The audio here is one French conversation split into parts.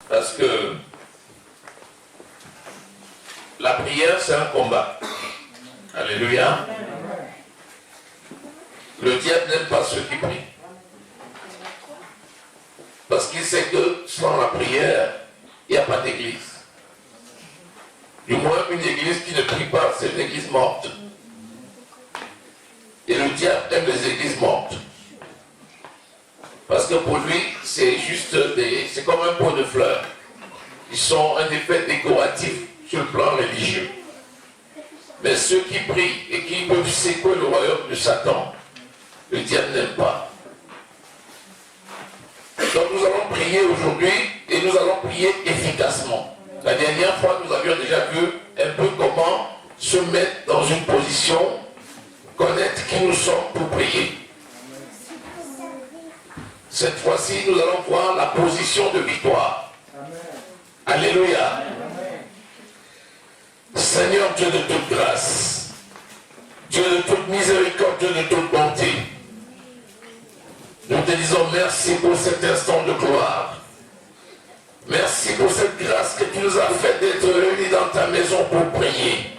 Parce que la prière, c'est un combat. Alléluia. Le diable n'aime pas ceux qui prient. Parce qu'il sait que sans la prière, il n'y a pas d'église. Du moins, une église qui ne prie pas, c'est une église morte. Et le diable aime les églises mortes. Parce que pour lui, c'est juste c'est comme un pot de fleurs. Ils sont un effet décoratif sur le plan religieux. Mais ceux qui prient et qui peuvent secouer le royaume de Satan, le diable n'aime pas. Donc nous allons prier aujourd'hui et nous allons prier efficacement. La dernière fois, nous avions déjà vu un peu comment se mettre dans une position, connaître qui nous sommes pour prier. Cette fois-ci, nous allons voir la position de victoire. Alléluia. Seigneur Dieu de toute grâce, Dieu de toute miséricorde, Dieu de toute bonté, nous te disons merci pour cet instant de gloire. Merci pour cette grâce que tu nous as faite d'être réunis dans ta maison pour prier.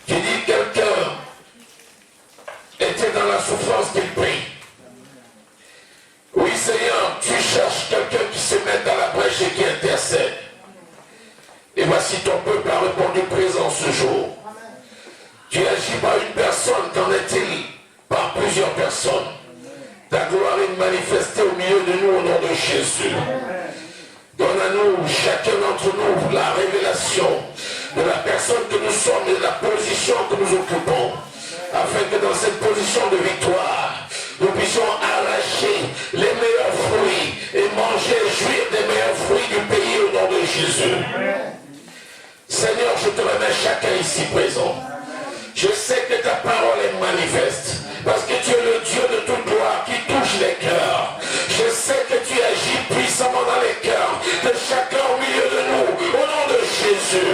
Tu dis quelqu'un était dans la souffrance qu'il prie. Oui Seigneur, tu cherches quelqu'un qui se met dans la brèche et qui intercède. Et voici ton peuple a répondu présent ce jour. Tu agis par une personne, qu'en est-il par plusieurs personnes? Ta gloire est manifestée au milieu de nous au nom de Jésus. Donne à nous, chacun d'entre nous, la révélation de la personne que nous sommes et de la position que nous occupons, afin que dans cette position de victoire, nous puissions arracher les meilleurs fruits et manger et jouir des meilleurs fruits du pays au nom de Jésus. Seigneur, je te remets chacun ici présent. Je sais que ta parole est manifeste, parce que tu es le Dieu de toute gloire qui touche les cœurs. Je sais que tu agis puissamment dans les cœurs de chacun au milieu de nous, au nom de Jésus.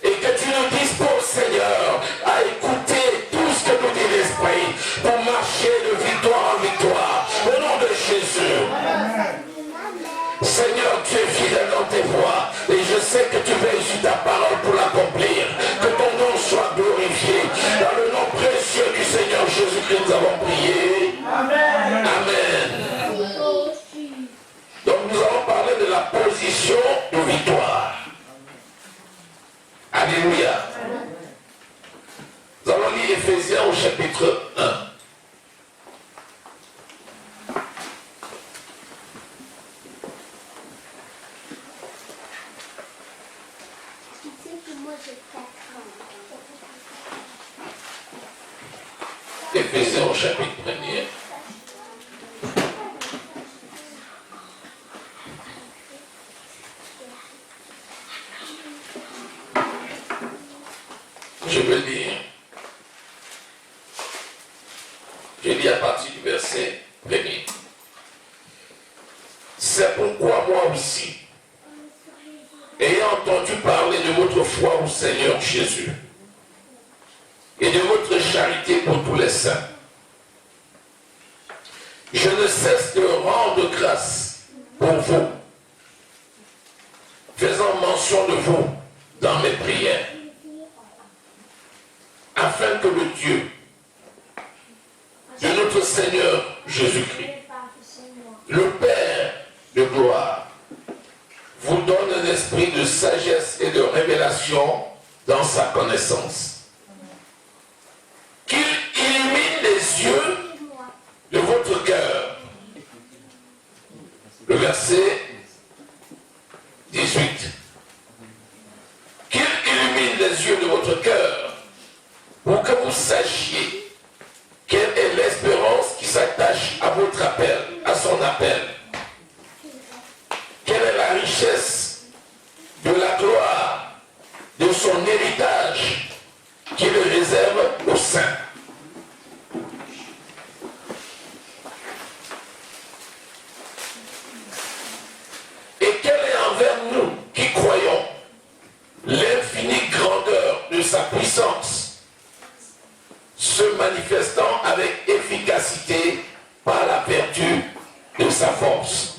Et que tu nous disposes, Seigneur, à écouter tout ce que nous dit l'Esprit, pour marcher de victoire en victoire, au nom de Jésus. Seigneur, tu es fidèle dans tes voies, et je sais que tu veilles sur ta parole pour l'accomplir. Que ton nom soit glorifié. Dans le nom précieux du Seigneur Jésus-Christ, nous avons prié. Amen. Amen. Donc nous allons parler de la position de victoire. Alléluia. Nous allons lire Éphésiens au chapitre 1. Éphésiens au chapitre 1er. Je veux lire. Je lis à partir du verset 1er. C'est pourquoi moi aussi, ayant entendu parler de votre foi au Seigneur Jésus et de votre charité pour tous les saints, je ne cesse de rendre grâce pour vous, faisant mention de vous dans mes prières, afin que le Dieu de notre Seigneur Jésus-Christ, le Père de gloire, vous donne un esprit de sagesse et de révélation dans sa connaissance. Qu'il illumine les yeux de votre cœur. Le verset 18. Qu'il illumine les yeux de votre cœur pour que vous sachiez quelle est l'espérance qui s'attache à votre appel, à son appel. Quelle est la richesse de la gloire de son héritage qui le réserve aux saints. Et quelle est envers nous qui croyons l'infinie grandeur de sa puissance, se manifestant avec efficacité par la vertu de sa force.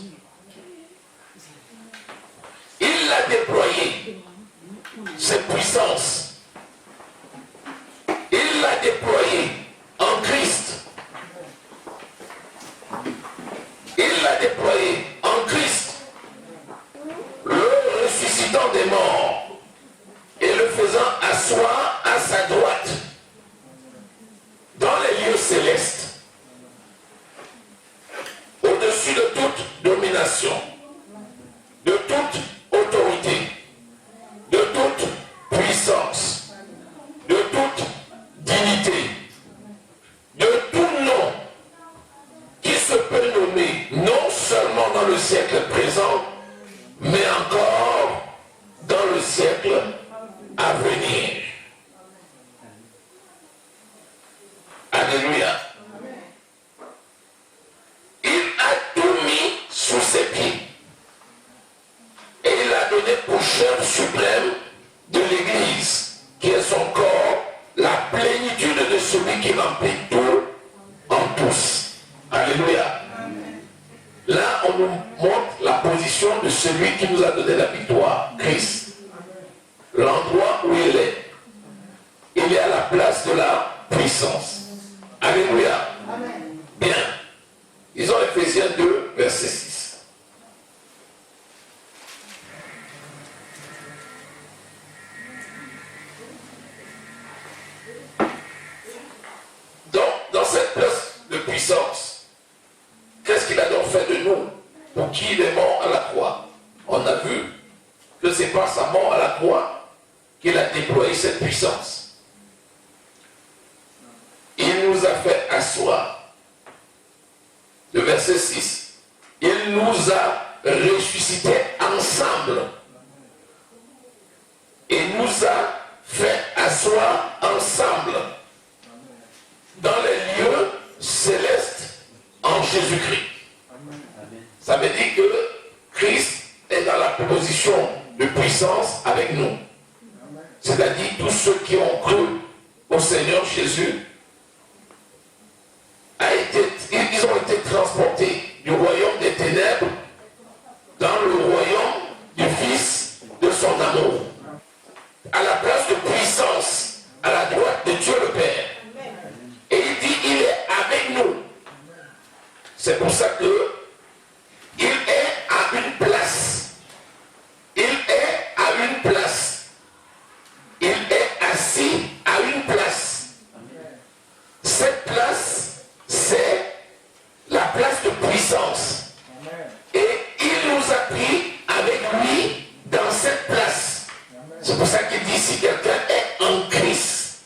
celui qui remplit tout en tous. Alléluia. Là, on nous montre la position de celui qui nous a donné la victoire, Christ. L'endroit où il est. Il est à la place de la puissance. Alléluia. Bien. Ils ont Ephésiens 2, verset 6. Donc, dans cette place de puissance, qu'est-ce qu'il a donc fait de nous pour qui il est mort à la croix? On a vu que c'est par sa mort à la croix qu'il a déployé cette puissance. Il nous a fait asseoir. Le verset 6. Il nous a ressuscités ensemble. Il nous a fait asseoir ensemble dans les lieux célestes en Jésus-Christ. Ça veut dire que Christ est dans la position de puissance avec nous. C'est-à-dire tous ceux qui ont cru au Seigneur Jésus, ils ont été transportés du royaume des ténèbres dans le royaume du Fils de son amour. À la place de puissance, à la droite de Dieu le Père. Et il dit, il est avec nous. C'est pour ça que il est à une place. Il est à une place. Il est assis à une place. Cette place, c'est la place de puissance. Et il nous a pris avec lui dans cette place. C'est pour ça qu'il dit, si quelqu'un est en Christ,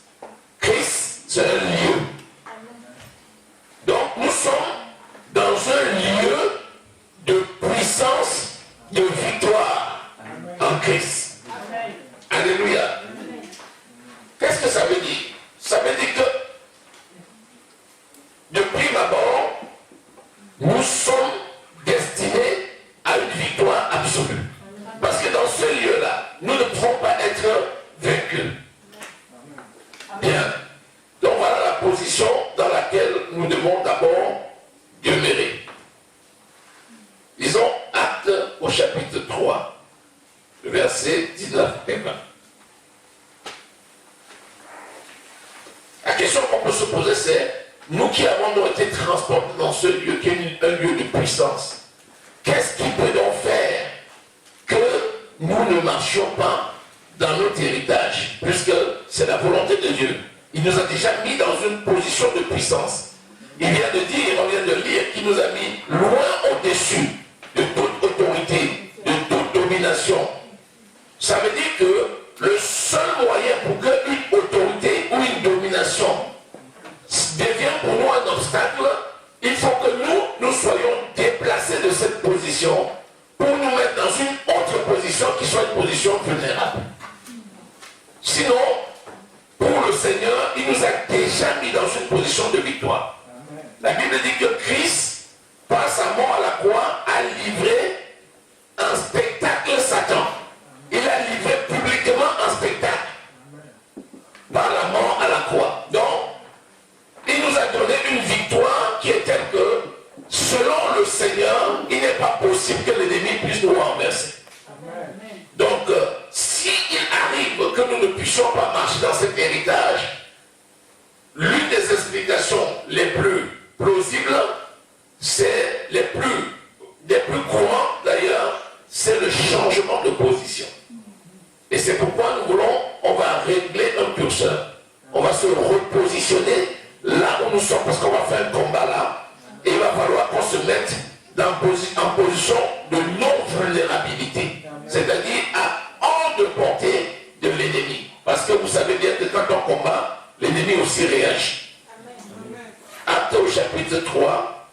Christ, c'est un lieu. Donc nous sommes dans un lieu de puissance, de victoire en Christ. Alléluia. Qu'est-ce que ça veut dire? Ça veut dire que de prime abord, nous sommes destinés à une victoire absolue. Parce que dans ce lieu-là, nous ne pouvons pas être vaincus. Bien. Donc voilà la position dans laquelle nous devons d'abord demeurer. Lisons Actes au chapitre 3, versets 19 et 20. La question qu'on peut se poser, c'est, nous qui avons été transportés dans ce lieu qui est un lieu de puissance, qu'est-ce qui peut donc faire que nous ne marchions pas dans notre héritage, puisque c'est la volonté de Dieu? Il nous a déjà mis dans une position de puissance. Il vient de dire, on vient de lire, qu'il nous a mis loin au-dessus de toute autorité, de toute domination. Ça veut dire que le seul moyen pour qu'une autorité ou une domination devienne pour nous un obstacle, il faut que nous soyons déplacés de cette position pour nous mettre dans une autre position qui soit une position vulnérable. Sinon, pour le Seigneur, il nous a déjà mis dans une position de victoire. La Bible dit que Christ, par sa mort à la croix, a livré un spectacle Satan. Il a livré publiquement un spectacle par la mort à la croix. Donc, il nous a donné une victoire qui est telle que, selon le Seigneur, il n'est pas possible que l'ennemi puisse nous renverser. Donc, s'il arrive que nous ne puissions pas marcher dans cet héritage, l'une des explications les plus plausibles, c'est les plus courantes d'ailleurs, c'est le changement de position. Et c'est pourquoi on va régler un curseur. On va se repositionner là où nous sommes, parce qu'on va faire un combat là, et il va falloir qu'on se mette en position de non-vulnérabilité, c'est-à-dire à hors de portée de l'ennemi. Parce que vous savez bien que quand on combat, l'ennemi aussi réagit. Actes au chapitre 3,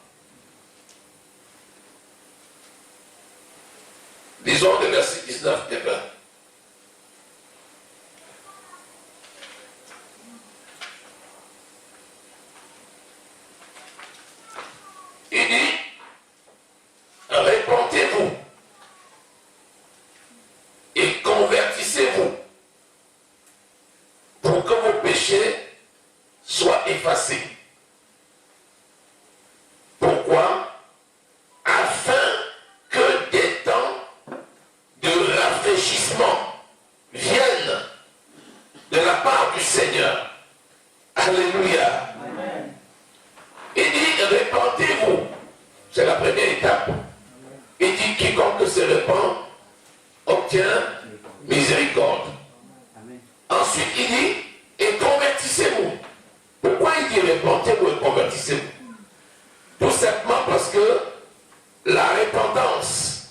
lisons les versets 19 et 20. Il dit, répentez-vous et convertissez-vous pour que vos péchés soient effacé. Pourquoi? Afin que des temps de rafraîchissement viennent de la part du Seigneur. Alléluia. Amen. Il dit, répandez-vous. C'est la première étape. Il dit, quiconque se répand obtient miséricorde. Amen. Ensuite, il dit, et convertissez-vous. Pourquoi il dit répandez-vous et convertissez-vous? Tout simplement parce que la repentance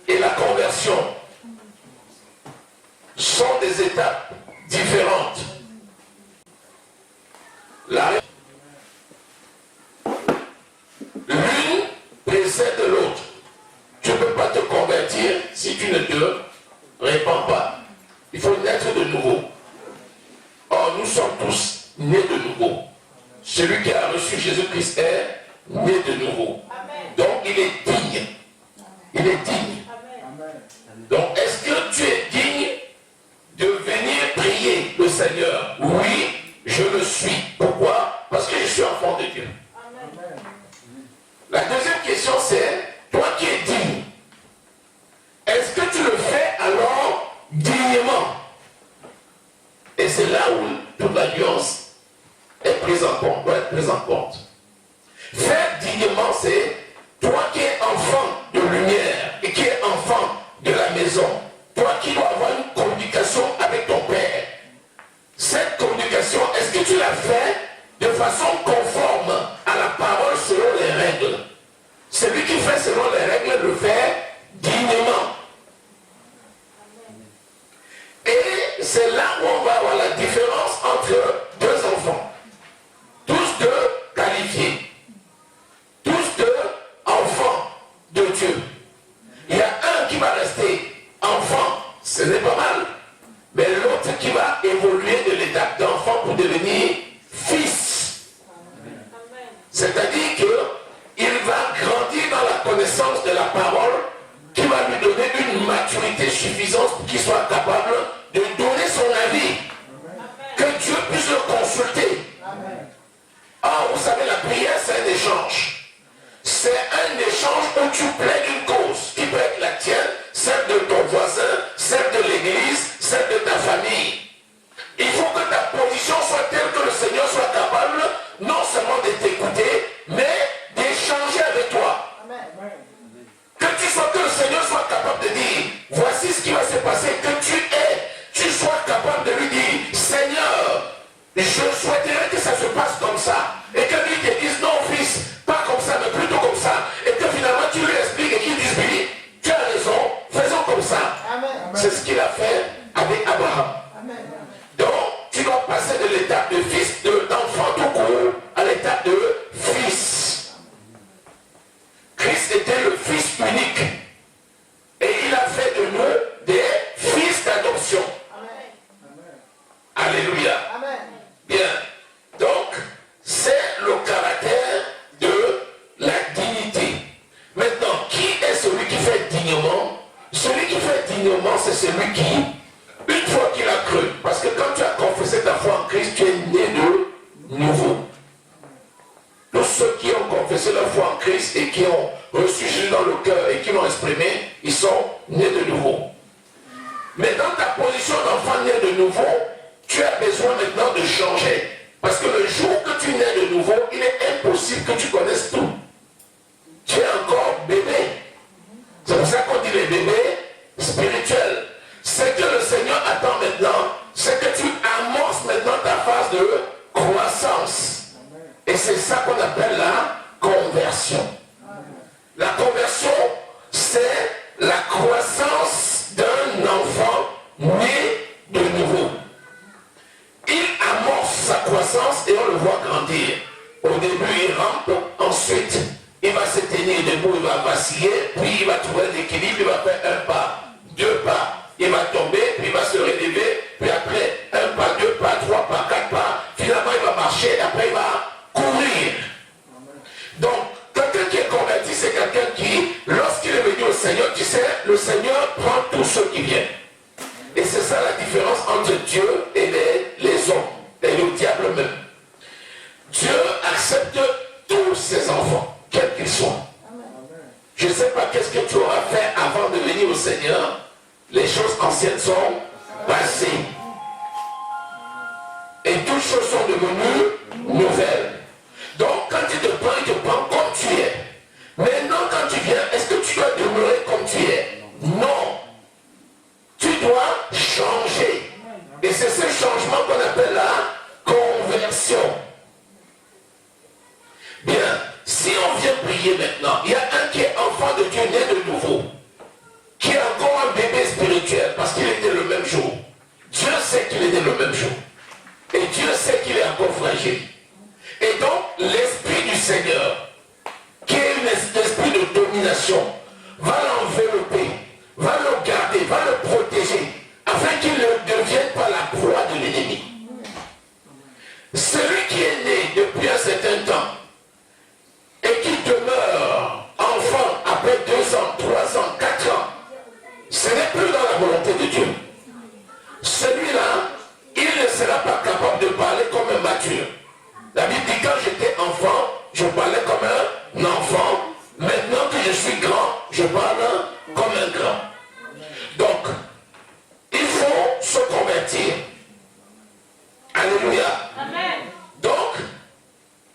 et la conversion sont des étapes différentes. L'une précède l'autre. Tu ne peux pas te convertir si tu ne te répands pas. Il faut naître de nouveau. Or, nous sommes tous nés de nouveau. Celui qui a reçu Jésus-Christ est né de nouveau. Amen. Donc, il est digne. Il est digne. Amen. Donc, est-ce que tu es digne de venir prier le Seigneur? Oui, je le suis. Pourquoi? Parce que je suis enfant de Dieu. Amen. La deuxième question, c'est, toi qui es digne, est-ce que tu le fais alors dignement? Et c'est là où toute la nuance est prise en compte, doit être prise en compte. Faire dignement, c'est toi qui es enfant de lumière et qui es enfant de la maison, toi qui dois avoir une communication avec ton Père. Cette communication, est-ce que tu l'as fait de façon conforme à la parole selon les règles? Celui qui fait selon les règles le fait dignement. Et c'est là où on va avoir la différence entre deux enfants. Tous deux qualifiés. Tous deux enfants de Dieu. Il y a un qui va rester enfant, ce n'est pas mal. Mais l'autre qui va évoluer de l'étape d'enfant pour devenir fils. C'est-à-dire qu'il va grandir dans la connaissance de la parole qui va lui donner une maturité suffisante pour qu'il soit capable de donner son avis. Que Dieu puisse le consulter. Or, vous savez, la prière, c'est un échange. C'est un échange où tu plaides une cause qui peut être la tienne, celle de ton voisin, celle de l'église, celle de ta famille. Il faut que ta position soit telle que le Seigneur soit capable non seulement de t'écouter, mais d'échanger avec toi. Que le Seigneur soit capable de dire, voici ce qui va se passer, que tu sois capable de lui dire, Seigneur, je souhaiterais que ça se passe comme ça. Et que lui te dise, non fils, pas comme ça, mais plutôt comme ça. Et que finalement tu lui expliques et qu'il dise, oui, tu as raison, faisons comme ça. C'est ce qu'il a fait avec Abraham. Amen. Donc, tu dois passer de l'étape de fils, d'enfant tout court, à l'étape de fils. Christ était le fils unique. Et il a fait de nous des fils d'adoption. Alléluia. Amen. Bien. Donc, c'est le caractère de la dignité. Maintenant, qui est celui qui fait dignement? Celui qui fait dignement, c'est celui qui, une fois qu'il a cru, parce que quand tu as confessé ta foi en Christ, tu es né de nouveau. Tous ceux qui ont confessé leur foi en Christ et qui ont reçu Jésus dans le cœur et qui l'ont exprimé, ils sont nés de nouveau. Mais dans ta position d'enfant né de nouveau, tu as besoin maintenant de changer. Parce que le jour que tu nais de nouveau, il est impossible que tu connaisses tout. Tu es encore bébé. C'est pour ça qu'on dit les bébés spirituels. Ce que le Seigneur attend maintenant, c'est que tu amorces maintenant ta phase de croissance. Et c'est ça qu'on appelle la conversion. La conversion, c'est la croissance d'un enfant né de nouveau. Il amorce sa croissance et on le voit grandir. Au début, il rampe, ensuite, il va se tenir debout, il va vaciller, puis il va trouver l'équilibre, il va faire un pas, deux pas, il va tomber, puis il va se relever, puis après, un pas, deux pas, trois pas, quatre pas, finalement il va marcher, et après il va courir. Donc, quelqu'un qui est converti, c'est quelqu'un qui, lorsqu'il est venu au Seigneur, tu sais, le Seigneur prend tous ceux qui viennent. Et c'est ça la différence entre Dieu et les hommes, et le diable même. prier maintenant. Il y a un qui est enfant de Dieu, né de nouveau, qui est encore un bébé spirituel, parce qu'il était le même jour. Dieu sait qu'il était le même jour. Et Dieu sait qu'il est encore fragile. Et donc, l'Esprit du Seigneur, qui est un esprit de domination, va l'envelopper, va le garder, va le protéger, afin qu'il ne devienne pas la proie de l'ennemi. Celui qui est né depuis un certain temps et qui demeure enfant après 2 ans, 3 ans, 4 ans, ce n'est plus dans la volonté de Dieu. Celui-là, il ne sera pas capable de parler comme un mature. La Bible dit quand j'étais enfant, je parlais comme un enfant. Maintenant que je suis grand, je parle comme un grand. Donc, il faut se convertir. Alléluia. Amen. Donc,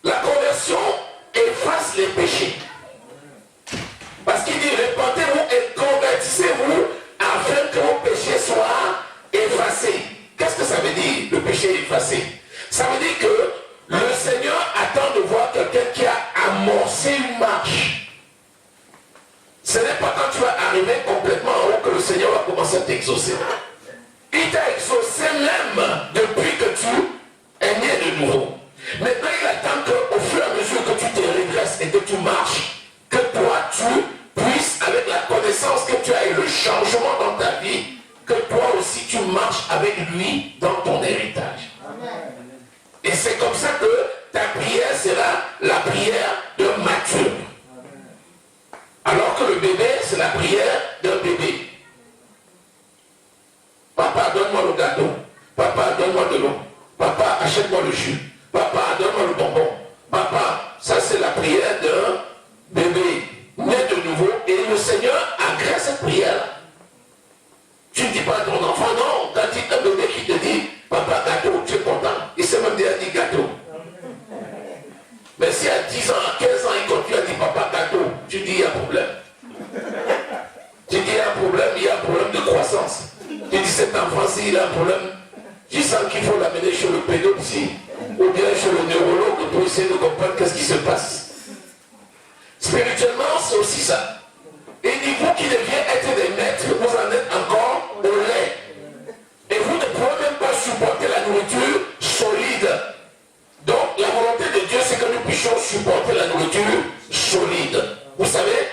la conversion efface les péchés. Parce qu'il dit, répentez-vous et convertissez-vous afin que vos péchés soient effacés. Qu'est-ce que ça veut dire, le péché effacé? Ça veut dire que le Seigneur attend de voir quelqu'un qui a amorcé une marche. Ce n'est pas quand tu vas arriver complètement en haut que le Seigneur va commencer à t'exaucer. Il t'a exaucé même depuis que tu es né de nouveau. Maintenant, il attend qu'au fur et à mesure que tu te redresses et que tu marches, que toi, tu puisses, avec la connaissance que tu as et le changement dans ta vie, que toi aussi tu marches avec lui dans ton héritage. Amen. Et c'est comme ça que ta prière sera la prière d'un mature. Alors que le bébé, c'est la prière d'un bébé. Papa, donne-moi le gâteau. Papa, donne-moi de l'eau. Papa, achète-moi le jus. Papa, donne-moi le bonbon. Papa, ça c'est la prière d'un bébé né de nouveau. Et le Seigneur agrée cette prière-là. Tu ne dis pas à ton enfant, non. Quand tu as un bébé qui te dit, papa, gâteau, tu es content. Il s'est même déjà dit gâteau. Mais si à 10 ans, à 15 ans, il continue à dire papa, gâteau, tu dis, il y a un problème. Tu dis, il y a un problème, il y a un problème de croissance. Tu dis, cet enfant, s'il a un problème, tu sens qu'il faut l'amener chez le pédopsie ou bien chez le neurologue pour essayer de comprendre qu'est-ce qui se passe. Spirituellement, c'est aussi ça. Et vous qui deviez être des maîtres, vous en êtes encore au lait. Et vous ne pouvez même pas supporter la nourriture solide. Donc la volonté de Dieu, c'est que nous puissions supporter la nourriture solide. Vous savez,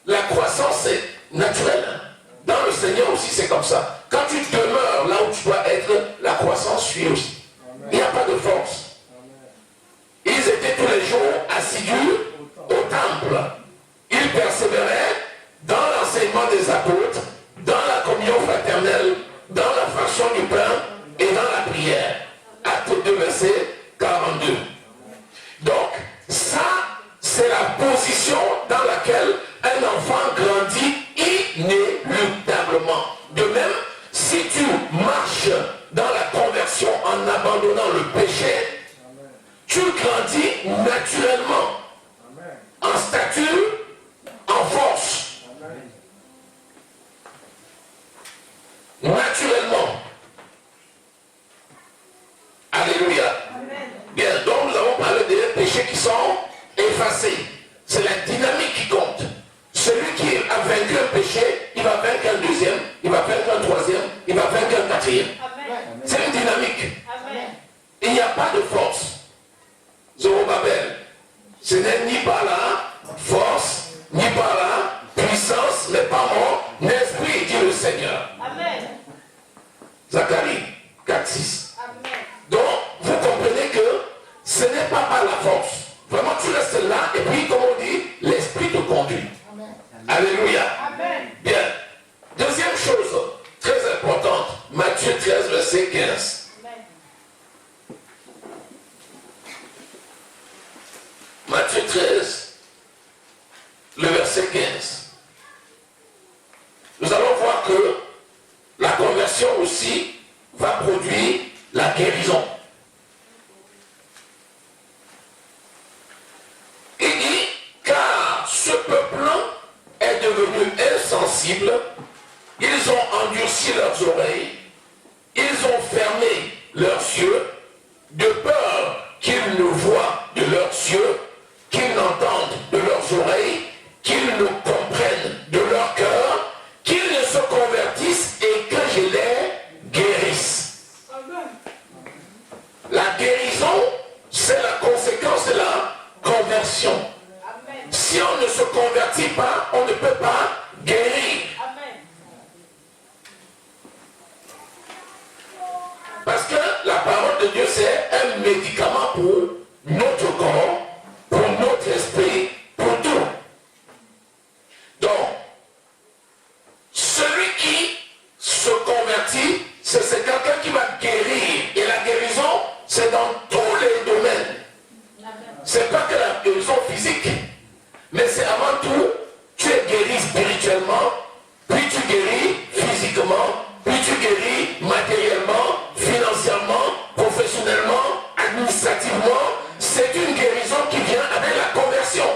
la croissance est naturelle. Dans le Seigneur aussi, c'est comme ça. Quand tu demeures là où tu dois être, la croissance suit aussi. Il n'y a pas de force. Ils étaient tous les jours assidus au temple. Ils persévéraient dans l'enseignement des apôtres, dans la communion fraternelle, dans la fraction du pain et dans la prière. Acte 2, verset 42. Donc, ça, c'est la position dans laquelle un enfant grandit inéluctablement. De même, si tu marches dans la conversion en abandonnant le péché, tu grandis naturellement en stature, en force. Naturellement. Alléluia. Amen. Bien, donc nous avons parlé des péchés qui sont effacés. C'est la dynamique qui compte. Celui qui a vaincu un péché, il va vaincre un deuxième, il va vaincre un troisième, il va vaincre un quatrième. Amen. C'est une dynamique. Amen. Il n'y a pas de force. Zorobabel, ce n'est ni par la force, ni par la puissance, mais par mon esprit, dit le Seigneur. Amen. Zacharie 4:6. Donc, vous comprenez que ce n'est pas par la force. Vraiment, tu restes là, et puis, comme on dit, l'esprit te conduit. Amen. Alléluia. Amen. Bien. Deuxième chose, très importante, Matthieu 13, verset 15. Matthieu 13, le verset 15. Nous allons voir que la conversion aussi va produire la guérison. Il dit, car ce peuple est devenu insensible, ils ont endurci leurs oreilles, ils ont fermé leurs yeux, de peur qu'ils ne voient de leurs yeux, qu'ils n'entendent de leurs oreilles, conséquence de la conversion. Amen. Si on ne se convertit pas, on ne peut pas guérir. Amen. Parce que la parole de Dieu, c'est un médicament pour notre corps, pour notre esprit, pour tout. Donc, celui qui se convertit, c'est quelqu'un qui va guérir. Et la guérison, c'est dans tous les domaines. C'est pas que la guérison physique, mais c'est avant tout, tu es guéri spirituellement, puis tu guéris physiquement, puis tu guéris matériellement, financièrement, professionnellement, administrativement. C'est une guérison qui vient avec la conversion.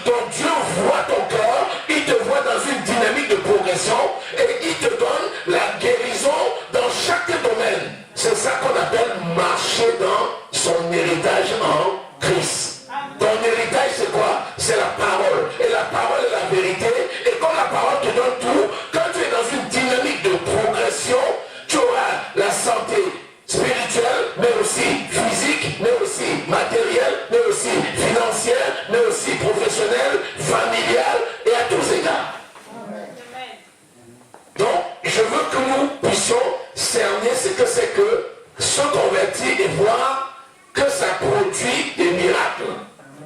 Donc Dieu voit ton cœur, il te voit dans une dynamique de progression et il te donne la guérison dans chaque domaine. C'est ça qu'on appelle marcher dans son héritage en Christ. Ton héritage c'est quoi? C'est la parole. Et la parole est la vérité. Et quand la parole te donne tout, quand tu es dans une dynamique de progression, tu auras la santé spirituelle, mais aussi physique, mais aussi matérielle, mais aussi financière, mais aussi professionnelle, familiale et à tous égards. Donc, je veux que nous puissions cerner ce que c'est que se convertir et voir que ça produit des miracles.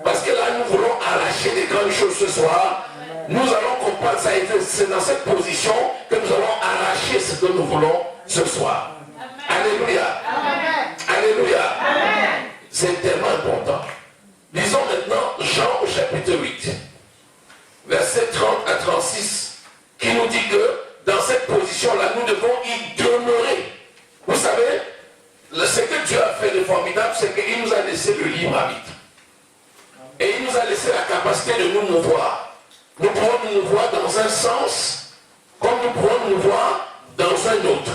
Parce que là, nous voulons arracher des grandes choses ce soir. Nous allons comprendre ça. C'est dans cette position que nous allons arracher ce que nous voulons ce soir. Alléluia. Amen. Alléluia. Amen. C'est tellement important. Lisons maintenant Jean au chapitre 8, verset 30 à 36, qui nous dit que dans cette position-là, nous devons y demeurer. Vous savez, ce que Dieu a fait de formidable, c'est qu'il nous a laissé le libre arbitre. Et il nous a laissé la capacité de nous mouvoir. Nous pouvons nous mouvoir dans un sens, comme nous pouvons nous mouvoir dans un autre.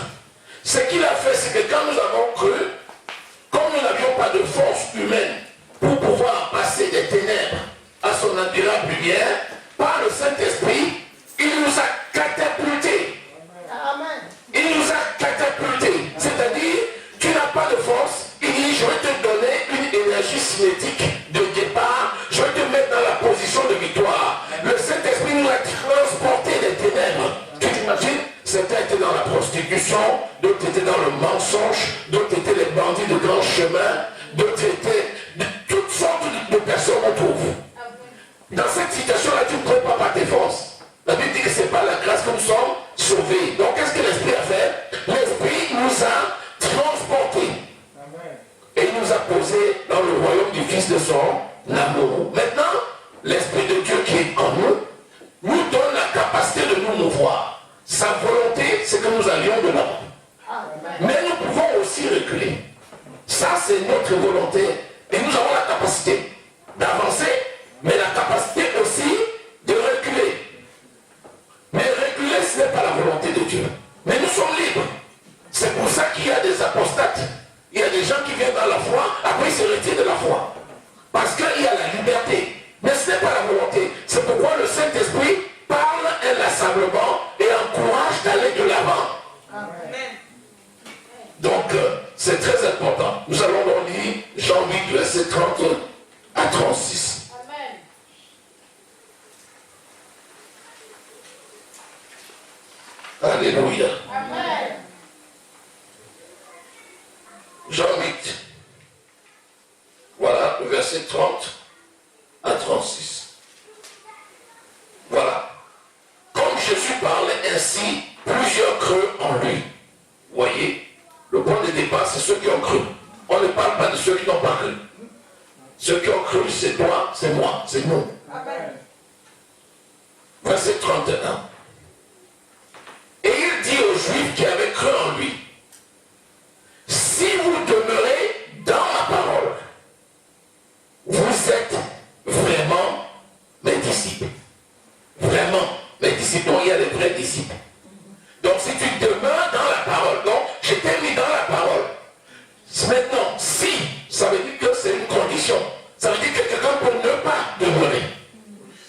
Ce qu'il a fait, c'est que quand nous avons cru, comme nous n'avions pas de force humaine pour pouvoir passer des ténèbres à son admirable lumière, par le Saint-Esprit, il nous a catapultés. Amen. Il nous a catapultés. C'est-à-dire, tu n'as pas de force, il dit, je vais te donner une énergie cinétique de départ, je vais te mettre dans la position de victoire. Le Saint-Esprit nous a transporté des ténèbres. Tu t'imagines? Certains étaient dans la prostitution, d'autres étaient dans le mensonge, d'autres étaient les bandits de grands chemins, d'autres étaient de toutes sortes de personnes on trouve. Dans cette situation-là, tu ne peux pas par tes forces. La Bible dit que ce n'est pas la grâce que nous sommes sauvés. Donc qu'est-ce que l'Esprit a fait? L'Esprit nous a transportés. Et il nous a posés dans le royaume du Fils de son amour. Maintenant, l'Esprit de Dieu qui est en nous, nous donne la capacité de nous mouvoir. Sa volonté, c'est que nous allions de l'avant. Mais nous pouvons aussi reculer. Ça, c'est notre volonté. Et nous avons la capacité d'avancer, mais la capacité aussi de reculer. Mais reculer, ce n'est pas la volonté de Dieu. Mais nous sommes libres. C'est pour ça qu'il y a des apostates. Il y a des gens qui viennent dans la foi, après ils se retirent de la foi. Parce qu'il y a la liberté. Mais ce n'est pas la volonté. C'est pourquoi le Saint-Esprit parle inlassablement et encourage d'aller de l'avant. Donc, c'est très important. Nous allons donc lire Jean 8, verset 30 à 36. Amen. Alléluia. Amen. Jean 8. Voilà, le verset 30 à 36. Voilà. Comme Jésus parlait ainsi, plusieurs crurent en lui. Voyez, le point de départ, c'est ceux qui ont cru. On ne parle pas de ceux qui n'ont pas cru. Ceux qui ont cru, c'est toi, c'est moi, c'est nous. Amen. Verset 31. Et il dit aux Juifs qui avaient cru en lui, si vous demeurez dans ma parole, vous êtes vraiment mes disciples. Vraiment mes disciples. Donc il y a des vrais disciples. Donc si tu demeures dans la parole, donc je t'ai mis dans la parole. Maintenant, si, ça veut dire que c'est une condition. Ça veut dire que quelqu'un peut ne pas demeurer.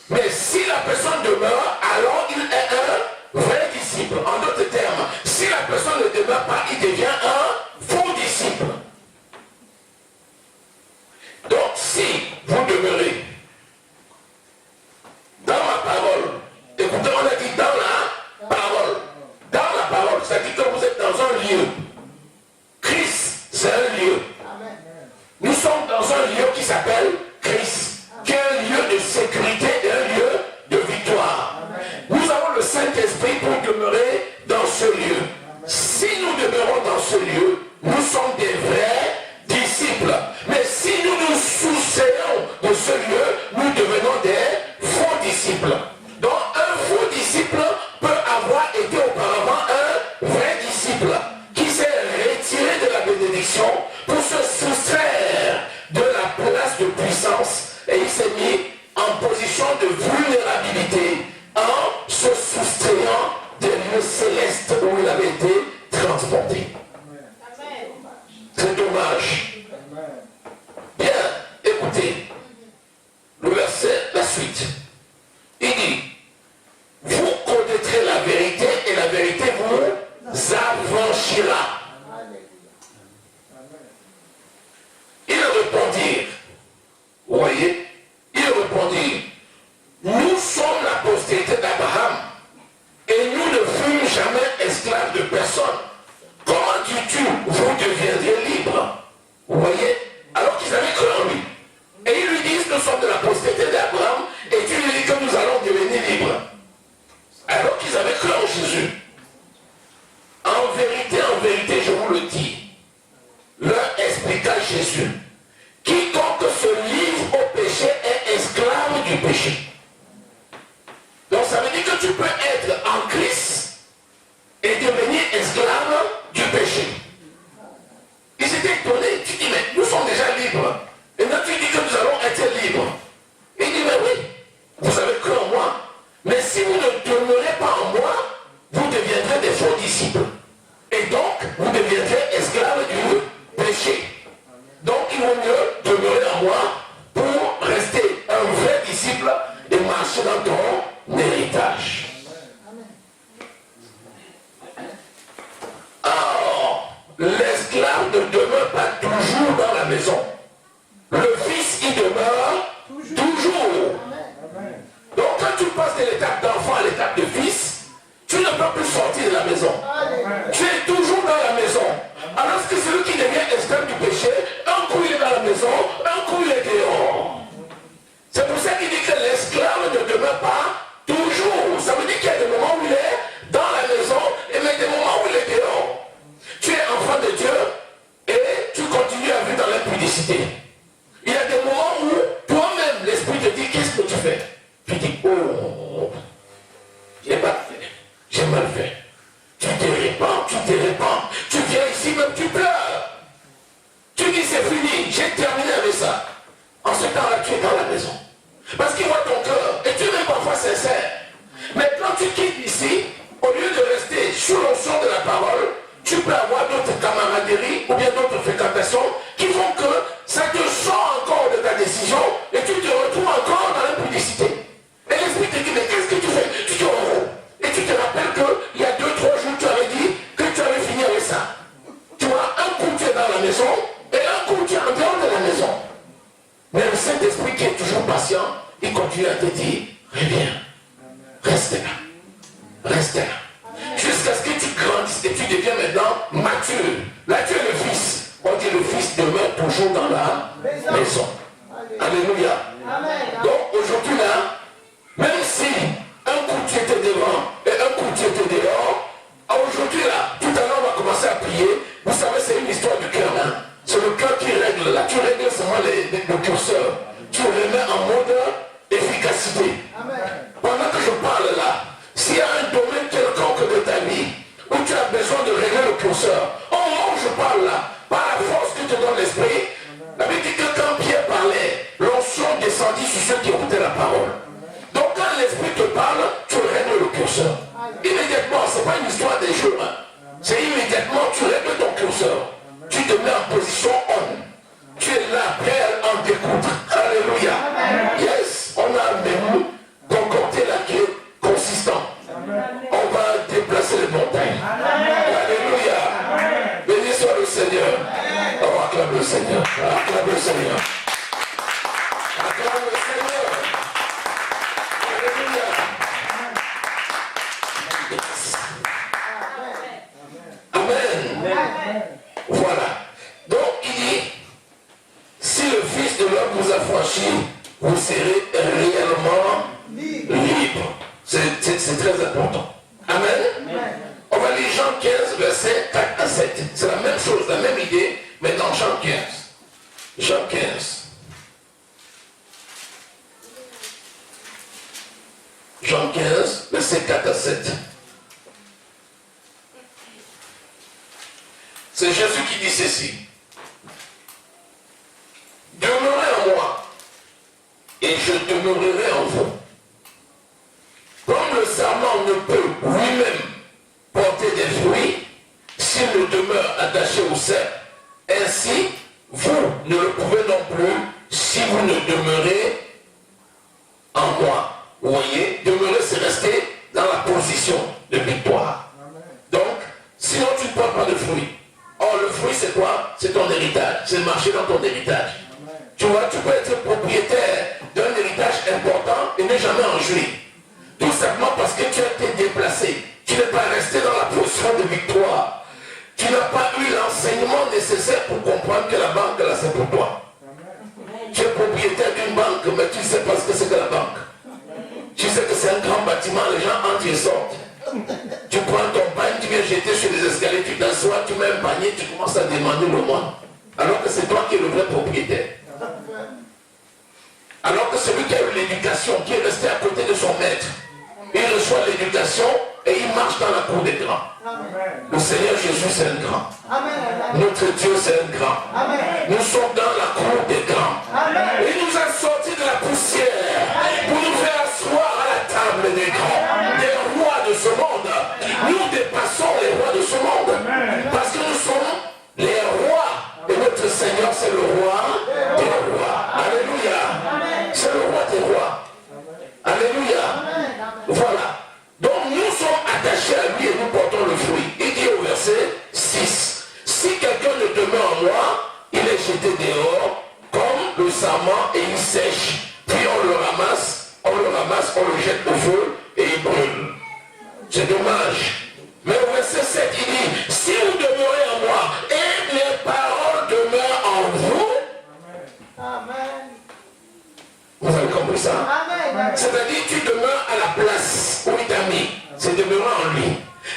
Mais si la personne demeure, alors il est un vrai disciple. En d'autres termes, si la personne ne demeure pas, il devient un faux disciple. Donc si si vous demeurez dans ma parole, écoutez, on a dit dans la parole. Dans la parole, c'est-à-dire que vous êtes dans un lieu. Christ, c'est un lieu. Nous sommes dans un lieu qui s'appelle Christ, qui est un lieu de sécurité et un lieu de victoire. Nous avons le Saint-Esprit pour demeurer dans ce lieu. Si nous demeurons dans ce lieu, nous sommes des vrais disciples. Mais si nous nous soustrayons de ce lieu, nous devenons des faux disciples. Donc un faux disciple peut avoir été auparavant un vrai disciple qui s'est retiré de la bénédiction pour se soustraire de la place de puissance et il s'est mis en position de vulnérabilité en se soustrayant des lieux célestes où il avait été transporté. C'est dommage. Bien, écoutez, le verset, la suite. Il dit, vous connaîtrez la vérité et la vérité vous affranchira. Ils répondirent, vous voyez, ils répondirent, nous sommes la postérité d'Abraham et nous ne fûmes jamais esclaves de personne. Comment dis-tu, vous deviendrez libres? Vous voyez, alors qu'ils avaient cru en lui. Et ils lui disent, nous sommes de la postérité d'Abraham et Dieu lui dit que nous allons devenir libres. Alors qu'ils avaient cru en Jésus. En vérité, je vous le dis, leur expliqua Jésus, quiconque se livre au péché est esclave du péché. Donc ça veut dire que tu peux être en Christ et devenir esclave du péché. Ils étaient étonnés. Tu dis, mais nous sommes déjà libres. Et là tu dis que nous allons être libres. Il dit, mais oui, vous avez cru en moi. Mais si vous ne demeurez pas en moi, vous deviendrez des faux disciples. Et donc, vous deviendrez esclaves du péché. Donc, il vaut mieux demeurer en moi pour rester un vrai disciple et marcher dans ton héritage. Alors, l'esclave ne demeure pas toujours dans la maison. Le fils y demeure toujours. Donc, quand tu passes de l'étape d'enfant à l'étape de fils, tu ne peux plus sortir de la maison. Tu es toujours dans la maison. Alors que celui qui devient esclave du péché, un coup il est dans la maison, un coup il est dehors. C'est pour ça qu'il dit que l'esclave ne demeure pas toujours. Ça veut dire qu'il y a des moments où il est dans la maison et même des moments où il est dehors. Tu es enfant de Dieu et tu continues à vivre dans l'impudicité. Il y a des moments où toi-même l'esprit te dit qu'est-ce que tu fais? Tu dis oh, j'ai mal fait, j'ai mal fait. Tu te répands, tu viens ici même tu pleures. Tu dis c'est fini, j'ai terminé avec ça. En ce temps-là, tu es dans la maison. Parce qu'il voit ton cœur, et tu es même parfois sincère. Mais quand tu quittes ici, au lieu de rester sous l'onction de la parole, tu peux avoir d'autres camaraderies ou bien d'autres fréquentations qui font que ça te sort encore de ta décision et tu te retrouves encore dans l'impudicité. Et l'esprit te dit, mais qu'est-ce que tu fais? Tu te rends. Et tu te rappelles qu'il y a 2-3 jours, tu avais dit que tu avais fini avec ça. Tu vois, un coup tu es dans la maison et un coup tu es en dehors de la maison. Mais le Saint-Esprit qui est toujours patient, il continue à te dire, reviens, reste là, reste là. Jusqu'à ce que tu grandisses et tu deviens maintenant mature. Là tu es le fils. On dit le fils demeure toujours dans la maison. Alléluia. Donc aujourd'hui là, même si un coup tu étais devant et un coup tu étais dehors, aujourd'hui là, tout à l'heure on va commencer à prier. Vous savez c'est une histoire du cœur. Hein? C'est le cœur qui règle là. Tu règles seulement le curseur. Tu remets en mode efficacité. Pendant que je parle là, s'il y a un domaine quelconque de ta vie où tu as besoin de régler le curseur, au moment où je parle là, par la force que te donne l'esprit, la Bible dit que quand Pierre parlait, l'onction descendit sur ceux qui écoutaient la parole. Donc quand l'esprit te parle, tu règles le curseur. Immédiatement, ce n'est pas une histoire des jours. Hein. C'est immédiatement, tu règles ton curseur. Tu te mets en position on. Tu es là, prêt à en découdre. Alléluia. Yes, on a un menu concocté là qui est consistant. On va déplacer les montagnes. Alléluia. Béni soit le Seigneur. On acclame le Seigneur. Acclame le Seigneur. Fils de l'homme vous affranchit, vous serez réellement libre. C'est très important. Amen. On va lire Jean 15, versets 4 à 7. C'est la même chose, la même idée, mais dans Jean 15. Jean 15. Jean 15, versets 4 à 7. C'est Jésus qui dit ceci. Demeurez en moi, et je demeurerai en vous. Comme le sarment ne peut lui-même porter des fruits, s'il ne demeure attaché au cep, ainsi, vous ne le pouvez non plus si vous ne demeurez en moi. Vous voyez, demeurer, c'est rester dans la position de victoire. Donc, sinon tu ne portes pas de fruits. Or, le fruit, c'est quoi? C'est ton héritage. C'est marcher dans ton héritage. Tu vois, tu peux être propriétaire d'un héritage important et ne jamais en jouir. Tout simplement parce que tu as été déplacé. Tu n'es pas resté dans la position de victoire. Tu n'as pas eu l'enseignement nécessaire pour comprendre que la banque, là, c'est pour toi. Tu es propriétaire d'une banque, mais tu ne sais pas ce que c'est que la banque. Tu sais que c'est un grand bâtiment, les gens entrent et sortent. Tu prends ton pain, tu viens jeter sur les escaliers, tu t'assois, tu mets un panier, tu commences à demander le mois. Alors que c'est toi qui es le vrai propriétaire. Alors que celui qui a eu l'éducation, qui est resté à côté de son maître, il reçoit l'éducation et il marche dans la cour des grands. Le Seigneur Jésus, c'est un grand. Notre Dieu, c'est un grand. Nous sommes dans la cour des grands. Il nous a sortis de la poussière pour nous faire asseoir à la table des grands, des rois de ce monde. Nous dépassons les rois de ce monde parce que nous sommes les rois. Et notre Seigneur, c'est le roi des rois. Alléluia. C'est le roi des rois. Alléluia. Voilà. Donc nous sommes attachés à lui et nous portons le fruit. Il dit au verset 6. Si quelqu'un ne demeure en moi, il est jeté dehors comme le sarment et il sèche. Puis on le ramasse, on le jette au feu et il brûle. C'est dommage. Mais au verset 7, il dit, si vous demeurez en moi et mes paroles demeurent en vous, amen. Vous avez compris ça? C'est-à-dire tu demeures à la place où il t'a mis. C'est demeurer en lui.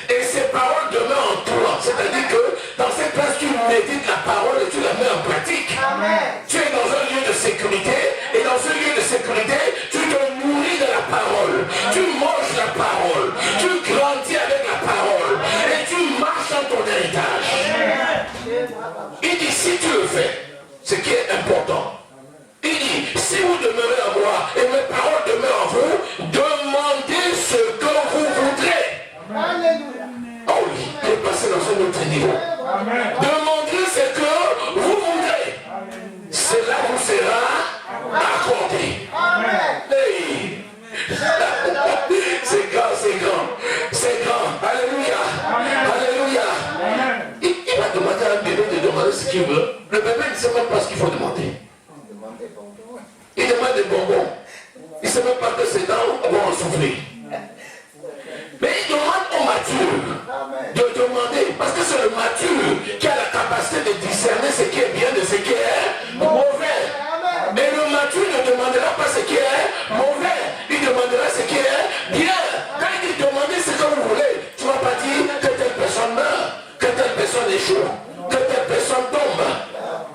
Et ses paroles demeurent en toi. C'est-à-dire que dans cette place, tu médites la parole et tu la mets en pratique. Amen. Tu es dans un lieu de sécurité. Et dans ce lieu de sécurité, tu te nourris de la parole. Tu manges la parole. Tu grandis avec la parole. Et tu marches dans ton héritage. Il dit, si tu le fais, ce qui est important, il dit, si vous demeurez en moi et mes paroles demeurent en vous, demandez ce que vous voudrez. Alléluia. Oh oui, il est passé dans un autre niveau. Amen. Demandez ce que vous voudrez. Cela vous sera accordé. Amen. Hey. C'est grand, c'est grand. C'est grand. Alléluia. Amen. Alléluia. Amen. Il va demander à un bébé de demander ce qu'il veut. Le bébé ne sait même pas ce qu'il faut demander. Il demande des bonbons. Il ne sait même pas que ses dents vont en souffrir. Mais il demande au mature de demander, parce que c'est le mature qui a la capacité de discerner ce qui est bien de ce qui est mauvais. Mais le mature ne demandera pas ce qui est mauvais, il demandera ce qui est bien. Quand il dit demandez ce que vous voulez, tu ne vas pas dire que telle personne meurt, que telle personne échoue, que telle personne tombe.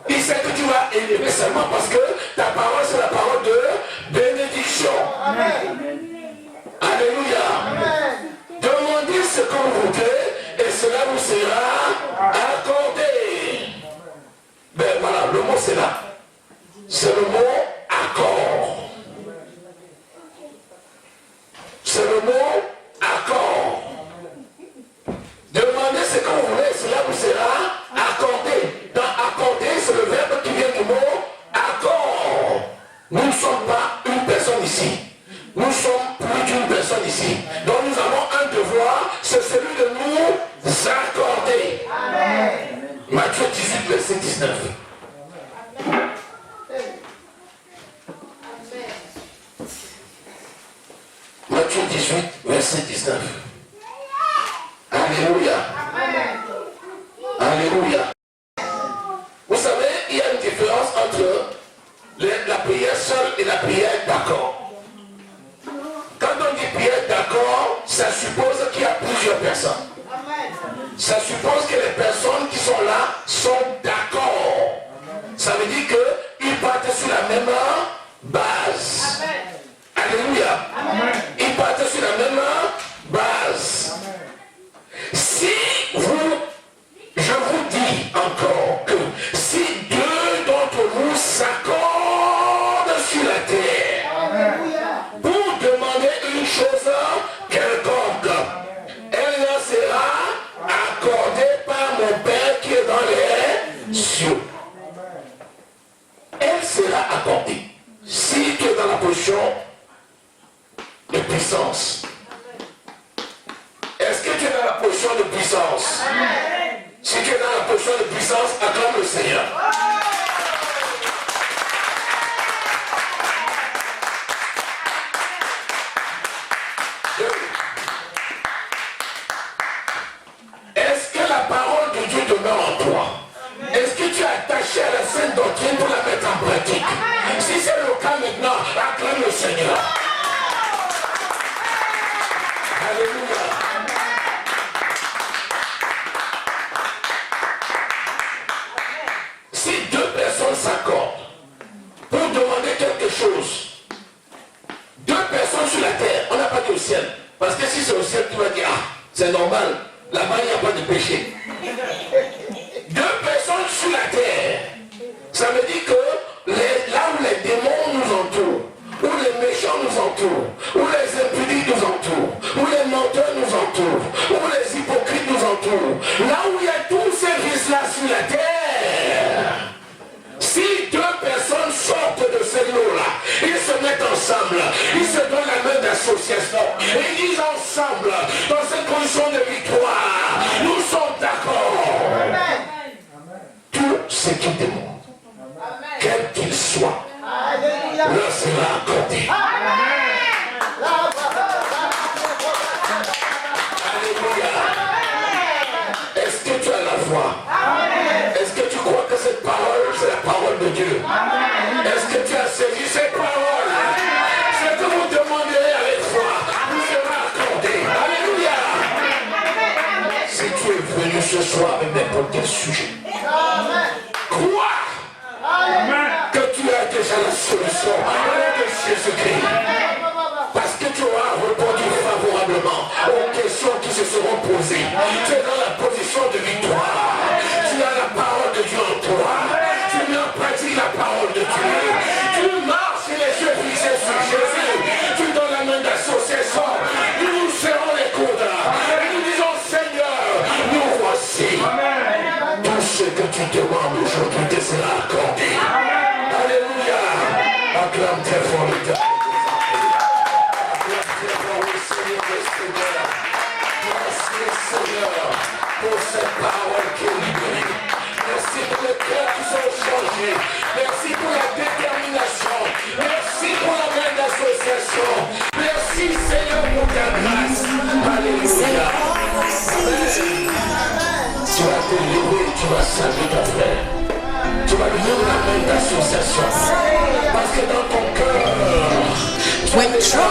Il sait que tu vas élever seulement parce que ta parole c'est la parole de bénédiction. Amen. Alléluia. Amen. Demandez ce que vous voudrez et cela vous sera accordé. Ben voilà, le mot c'est là. C'est le mot accord. C'est le mot accord. Demandez ce que vous voulez et cela vous sera accordé. Dans accorder, c'est le verbe qui vient du mot accord. Nous ne sommes pas une personne ici. Nous sommes plus d'une personne ici. Donc nous avons un devoir, c'est celui de nous accorder. Amen. Matthieu 18, verset 19. Amen. Matthieu 18, verset 19. Alléluia. Amen. Alléluia. Vous savez, il y a une différence entre seul et la prière d'accord. Quand on dit prière d'accord, ça suppose qu'il y a plusieurs personnes. Ça suppose que les personnes qui sont là sont d'accord. Ça veut dire qu'ils partent sur la même base. Alléluia. Ils partent sur la même base. Si je vous dis encore que si deux d'entre vous s'accordent sur la terre pour demander une chose quelconque, elle leur sera accordée par mon Père qui est dans les cieux. Elle sera accordée. Si tu es dans la position de puissance. Est-ce que tu es dans la position de puissance? Si tu es dans la position de puissance, acclame le Seigneur. Est-ce que la parole de Dieu demeure en toi? Est-ce que tu es attaché à la sainte doctrine pour la mettre en pratique? Si c'est le cas maintenant, acclame le Seigneur. Alléluia. Si deux personnes s'accordent pour demander quelque chose, deux personnes sur la terre, on n'a pas dit au ciel, parce que si c'est au ciel, tu vas dire, ah, c'est normal, là-bas il n'y a pas de péché. Deux personnes sur la terre, ça veut dire que là où les démons nous entourent, où les méchants nous entourent, où les impudiques nous entourent, où les menteurs nous entourent, où les hypocrites nous entourent, là où il y a tous ces vices-là sur la terre, si deux personnes sortent de cette lot-là, ils se mettent ensemble, ils se donnent la main d'association, et ils disent ensemble, dans cette position de victoire, nous sommes d'accord. Tout ce qui demande, quel qu'il soit, leur sera accordé. Alléluia. Est-ce que tu as la foi? Est-ce que tu crois que cette parole, c'est la parole de Dieu? Est-ce que tu as saisi cette parole? Ce que vous demanderez avec foi vous sera accordé. Alléluia. Si tu es venu ce soir avec n'importe quel sujet, crois que tu as déjà la solution avec Jésus-Christ. Parce que tu auras répondu favorablement aux questions qui se seront posées. Tu es dans la position de victoire. Tu as la parole de Dieu en toi. Tu mets en pratique la parole de Dieu. Tu marches et les yeux fixés sur Jésus. Tu donnes la main d'association. Nous nous serrons les coudes. Et nous disons, Seigneur, nous voici. Tout ce que tu demandes aujourd'hui te sera accordé. Alléluia. Acclame très fort le Dieu. Merci Seigneur pour cette parole qui est libérée. Merci pour les cœurs qui sont changés. Merci pour la détermination. Merci pour la main d'association. Merci Seigneur pour ta grâce. Alléluia. Tu vas te lever, tu vas saluer ton frère. Tu vas lui donner la main d'association. Parce que dans ton cœur, tu as déjà